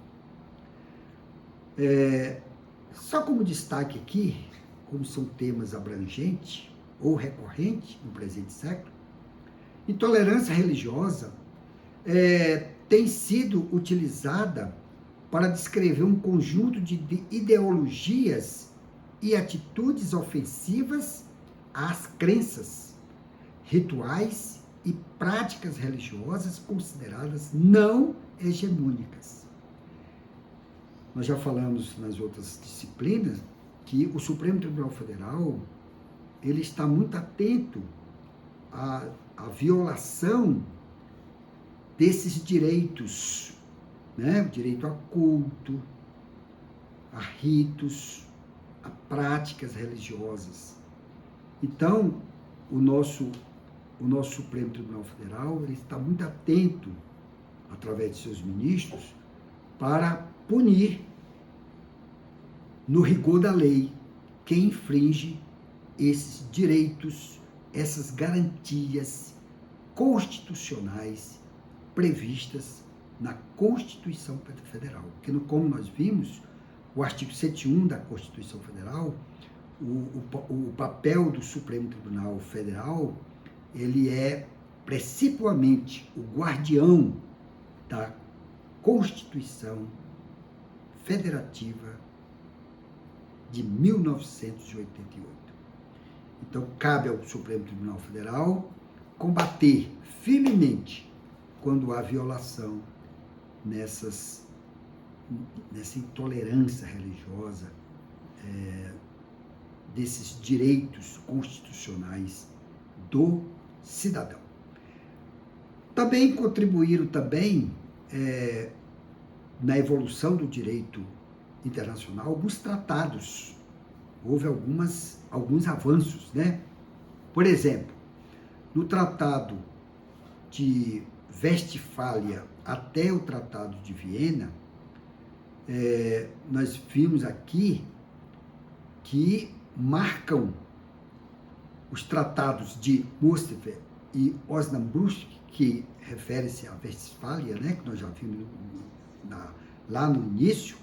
Só como destaque aqui, como são temas abrangentes ou recorrentes no presente século, intolerância religiosa tem sido utilizada para descrever um conjunto de ideologias e atitudes ofensivas às crenças, rituais e práticas religiosas consideradas não hegemônicas. Nós já falamos nas outras disciplinas que o Supremo Tribunal Federal ele está muito atento à violação desses direitos, né? O direito a culto, a ritos, a práticas religiosas. Então, o nosso Supremo Tribunal Federal ele está muito atento, através de seus ministros, para punir, no rigor da lei, quem infringe esses direitos, essas garantias constitucionais previstas na Constituição Federal. Porque, como nós vimos, o artigo 101 da Constituição Federal, o papel do Supremo Tribunal Federal, ele é principalmente o guardião da Constituição Federativa de 1988. Então, cabe ao Supremo Tribunal Federal combater firmemente quando há violação nessa intolerância religiosa, desses direitos constitucionais do cidadão. Também contribuíram na evolução do direito internacional alguns tratados. Houve alguns avanços, né? Por exemplo, no Tratado de Westfália até o Tratado de Viena, nós vimos aqui que marcam os tratados de Münster e Osnabrück, que refere-se à Westfália, né, que nós já vimos lá no início,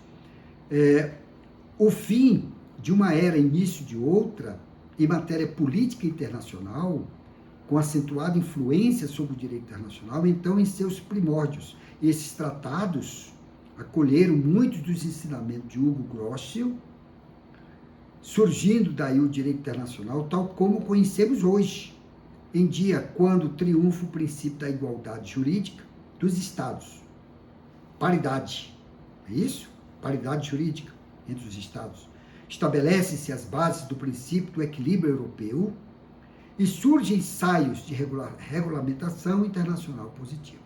o fim de uma era, início de outra, em matéria política internacional, com acentuada influência sobre o direito internacional, então, em seus primórdios. Esses tratados acolheram muitos dos ensinamentos de Hugo Grotius, surgindo daí o direito internacional, tal como conhecemos hoje, em dia, quando triunfa o princípio da igualdade jurídica dos Estados. Paridade, é isso? Paridade jurídica entre os Estados. Estabelece-se as bases do princípio do equilíbrio europeu e surgem ensaios de regulamentação internacional positiva.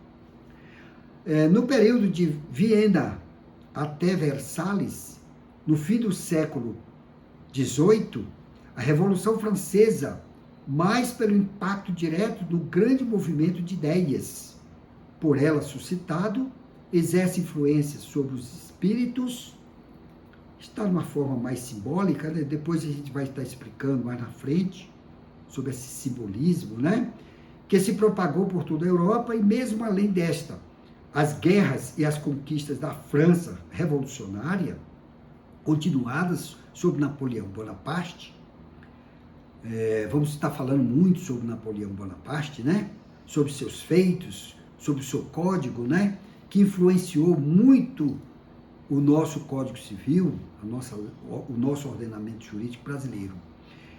No período de Viena até Versalhes, no fim do século XVIII, a Revolução Francesa, mais pelo impacto direto do grande movimento de ideias por ela suscitado, exerce influência sobre os espíritos, está de uma forma mais simbólica, né? Depois a gente vai estar explicando mais na frente sobre esse simbolismo, né? Que se propagou por toda a Europa e mesmo além desta, as guerras e as conquistas da França revolucionária, continuadas sob Napoleão Bonaparte. Vamos estar falando muito sobre Napoleão Bonaparte, né? Sobre seus feitos, sobre o seu código, né? que influenciou muito o nosso Código Civil, o nosso ordenamento jurídico brasileiro.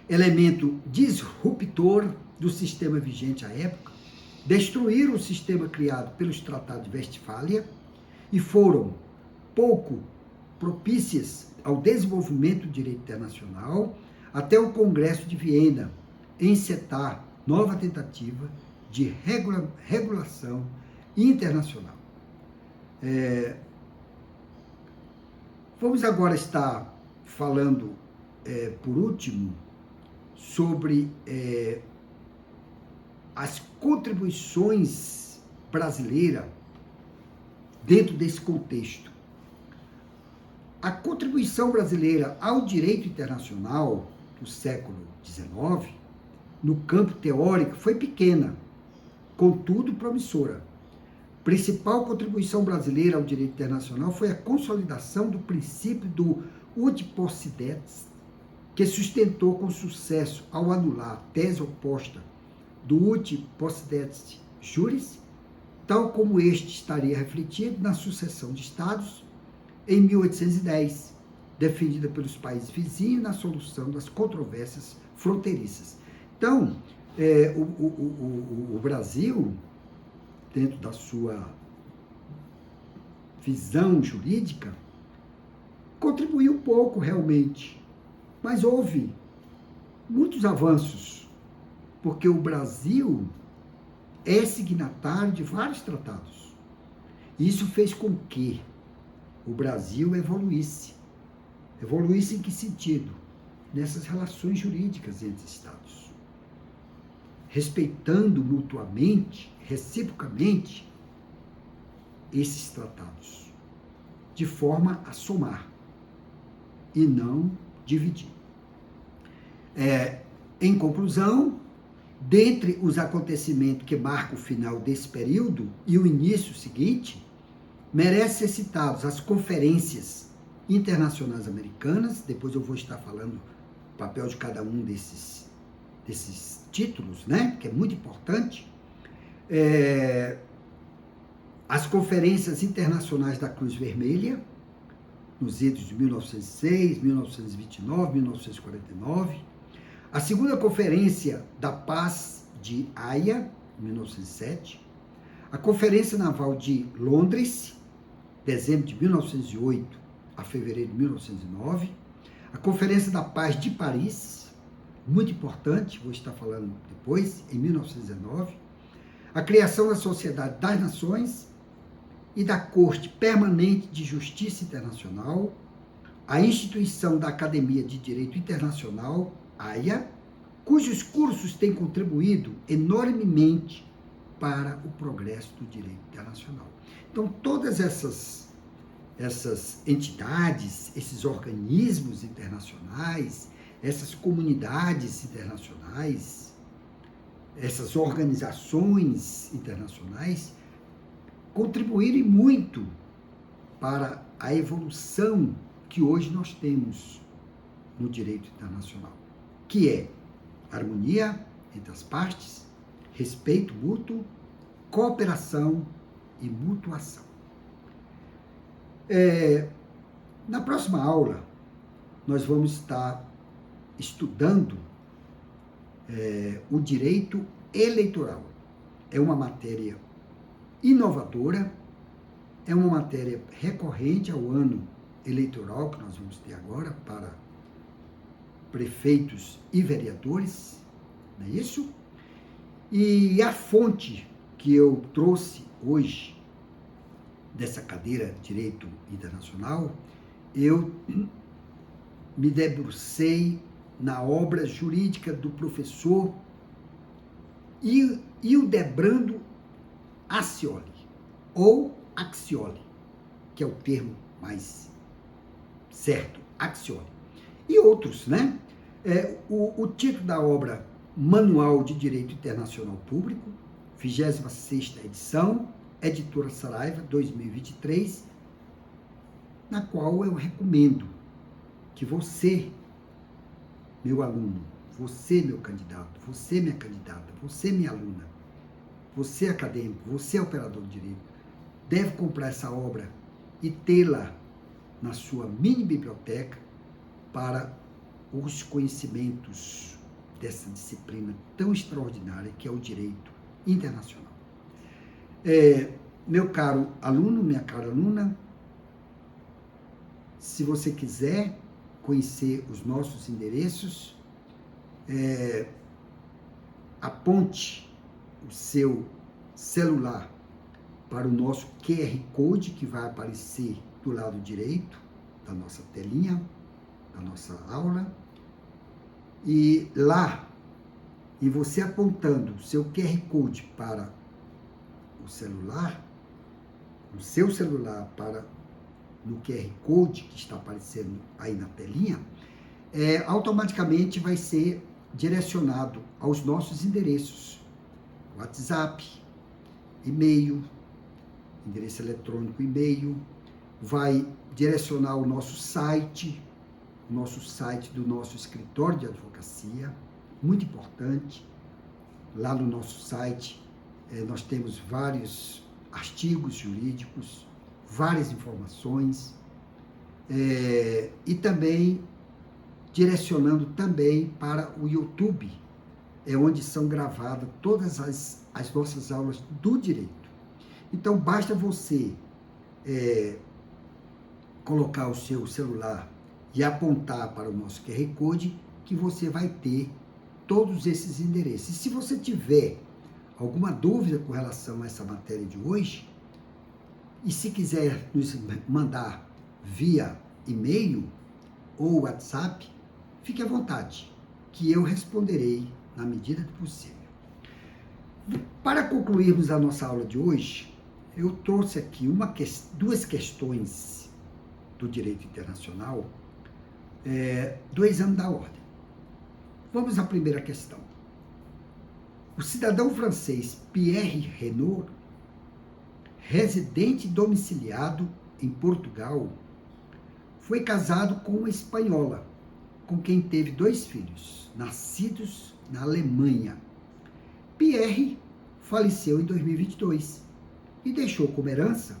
Elemento disruptor do sistema vigente à época, destruíram o sistema criado pelos Tratados de Westfália e foram pouco propícias ao desenvolvimento do direito internacional até o Congresso de Viena encetar nova tentativa de regulação internacional. Vamos agora estar falando, por último, sobre as contribuições brasileiras dentro desse contexto. A contribuição brasileira ao direito internacional do século XIX, no campo teórico, foi pequena, contudo promissora. Principal contribuição brasileira ao direito internacional foi a consolidação do princípio do ut possidetis, que sustentou com sucesso ao anular a tese oposta do ut possidetis juris, tal como este estaria refletido na sucessão de estados em 1810, defendida pelos países vizinhos na solução das controvérsias fronteiriças. Então, o Brasil, dentro da sua visão jurídica, contribuiu pouco realmente, mas houve muitos avanços, porque o Brasil é signatário de vários tratados. Isso fez com que o Brasil evoluísse. Evoluísse em que sentido? Nessas relações jurídicas entre estados, respeitando mutuamente, reciprocamente, esses tratados, de forma a somar e não dividir. Em conclusão, dentre os acontecimentos que marcam o final desse período e o início seguinte, merece ser citados as conferências internacionais americanas, depois eu vou estar falando o papel de cada um desses títulos, né, que é muito importante, as conferências internacionais da Cruz Vermelha, nos idos de 1906, 1929, 1949, a segunda conferência da Paz de Haia, 1907, a Conferência Naval de Londres, dezembro de 1908 a fevereiro de 1909, a Conferência da Paz de Paris, muito importante, vou estar falando depois, em 1919, a criação da Sociedade das Nações e da Corte Permanente de Justiça Internacional, a instituição da Academia de Direito Internacional, AIA, cujos cursos têm contribuído enormemente para o progresso do direito internacional. Então, todas essas entidades, esses organismos internacionais, essas comunidades internacionais, essas organizações internacionais, contribuírem muito para a evolução que hoje nós temos no direito internacional, que é harmonia entre as partes, respeito mútuo, cooperação e mutuação. Na próxima aula, nós vamos estar estudando o direito eleitoral. É uma matéria inovadora, é uma matéria recorrente ao ano eleitoral que nós vamos ter agora para prefeitos e vereadores, não é isso? E a fonte que eu trouxe hoje dessa cadeira de Direito Internacional, eu me debrucei na obra jurídica do professor Hildebrando Accioli, ou Accioli, que é o termo mais certo, Accioli. E outros, né? O título da obra, Manual de Direito Internacional Público, 26ª edição, Editora Saraiva, 2023, na qual eu recomendo que você, meu aluno, você, meu candidato, você, minha candidata, você, minha aluna, você, acadêmico, você, operador de direito, deve comprar essa obra e tê-la na sua mini biblioteca para os conhecimentos dessa disciplina tão extraordinária que é o direito internacional. Meu caro aluno, minha cara aluna, se você quiser conhecer os nossos endereços, aponte o seu celular para o nosso QR Code que vai aparecer do lado direito da nossa telinha, da nossa aula, e lá, e você apontando o seu QR Code para o celular, o seu celular para no QR Code que está aparecendo aí na telinha, automaticamente vai ser direcionado aos nossos endereços, WhatsApp, e-mail, endereço eletrônico, e-mail, vai direcionar o nosso site do nosso escritório de advocacia, muito importante. Lá no nosso site nós temos vários artigos jurídicos, várias informações, e também direcionando também para o YouTube, onde são gravadas todas as nossas aulas do direito. Então, basta você colocar o seu celular e apontar para o nosso QR Code, que você vai ter todos esses endereços. E se você tiver alguma dúvida com relação a essa matéria de hoje, e se quiser nos mandar via e-mail ou WhatsApp, fique à vontade, que eu responderei na medida do possível. Para concluirmos a nossa aula de hoje, eu trouxe aqui duas questões do direito internacional do exame da ordem. Vamos à primeira questão. O cidadão francês Pierre Renaud, residente domiciliado em Portugal, foi casado com uma espanhola, com quem teve 2 filhos, nascidos na Alemanha. Pierre faleceu em 2022 e deixou como herança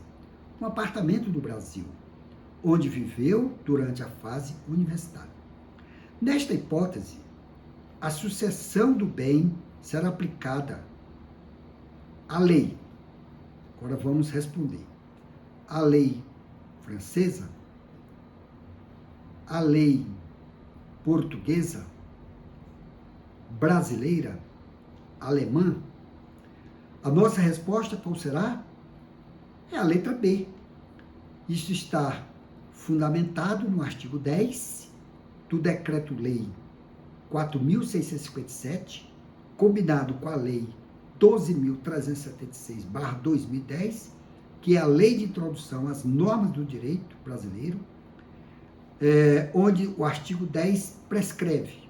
um apartamento no Brasil, onde viveu durante a fase universitária. Nesta hipótese, a sucessão do bem será aplicada à lei. Agora vamos responder. A lei francesa, a lei portuguesa, brasileira, alemã. A nossa resposta qual será? É a letra B. Isso está fundamentado no artigo 10 do Decreto-Lei 4.657, combinado com a Lei 12.376/2010, que é a Lei de Introdução às Normas do Direito Brasileiro, onde o artigo 10 prescreve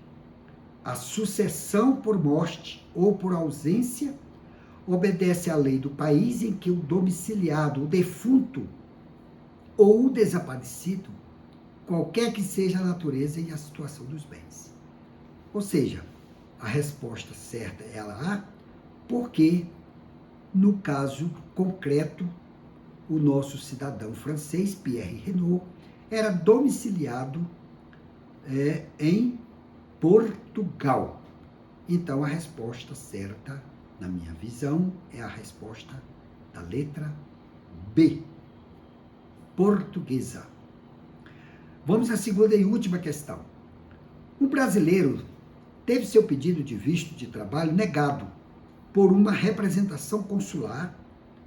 a sucessão por morte ou por ausência obedece à lei do país em que o domiciliado, o defunto ou o desaparecido, qualquer que seja a natureza e a situação dos bens. Ou seja, a resposta certa é a A, porque, no caso concreto, o nosso cidadão francês, Pierre Renaud, era domiciliado em Portugal. Então, a resposta certa, na minha visão, é a resposta da letra B, portuguesa. Vamos à segunda e última questão. Um brasileiro teve seu pedido de visto de trabalho negado por uma representação consular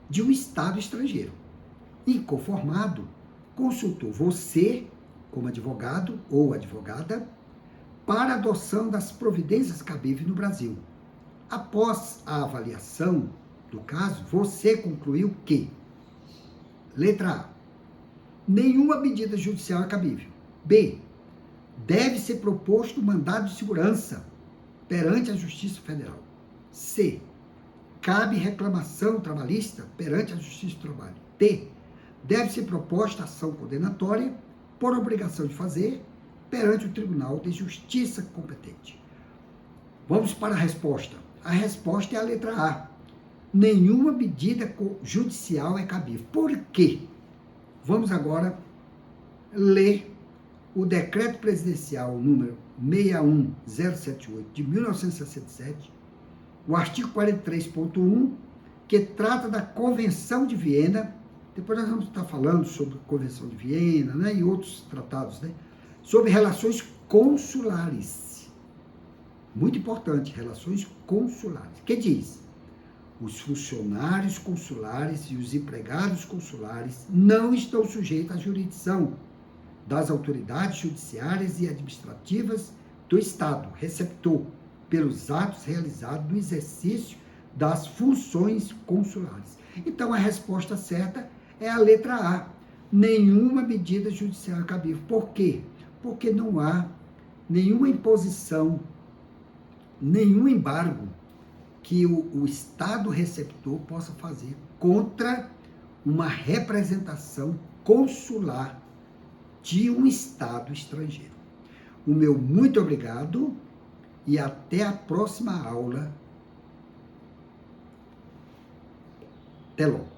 de um estado estrangeiro. Inconformado, consultou você, como advogado ou advogada, para a adoção das providências cabíveis no Brasil. Após a avaliação do caso, você concluiu que: letra A, nenhuma medida judicial é cabível. B, deve ser proposto mandado de segurança perante a Justiça Federal. C, cabe reclamação trabalhista perante a Justiça do Trabalho. D, deve ser proposta ação condenatória por obrigação de fazer perante o Tribunal de Justiça competente. Vamos para a resposta. A resposta é a letra A. nenhuma medida judicial é cabível. Por quê? Vamos agora ler o decreto presidencial número 61078 de 1967, o artigo 43.1, que trata da Convenção de Viena. Depois nós vamos estar falando sobre a Convenção de Viena, né, e outros tratados, né, sobre relações consulares. Muito importante, relações consulares. Que diz: os funcionários consulares e os empregados consulares não estão sujeitos à jurisdição das autoridades judiciárias e administrativas do Estado receptor pelos atos realizados no exercício das funções consulares. Então, a resposta certa é a letra A. Nenhuma medida judicial é cabível. Por quê? Porque não há nenhuma imposição, nenhum embargo que o Estado receptor possa fazer contra uma representação consular de um Estado estrangeiro. O meu muito obrigado e até a próxima aula. Até logo.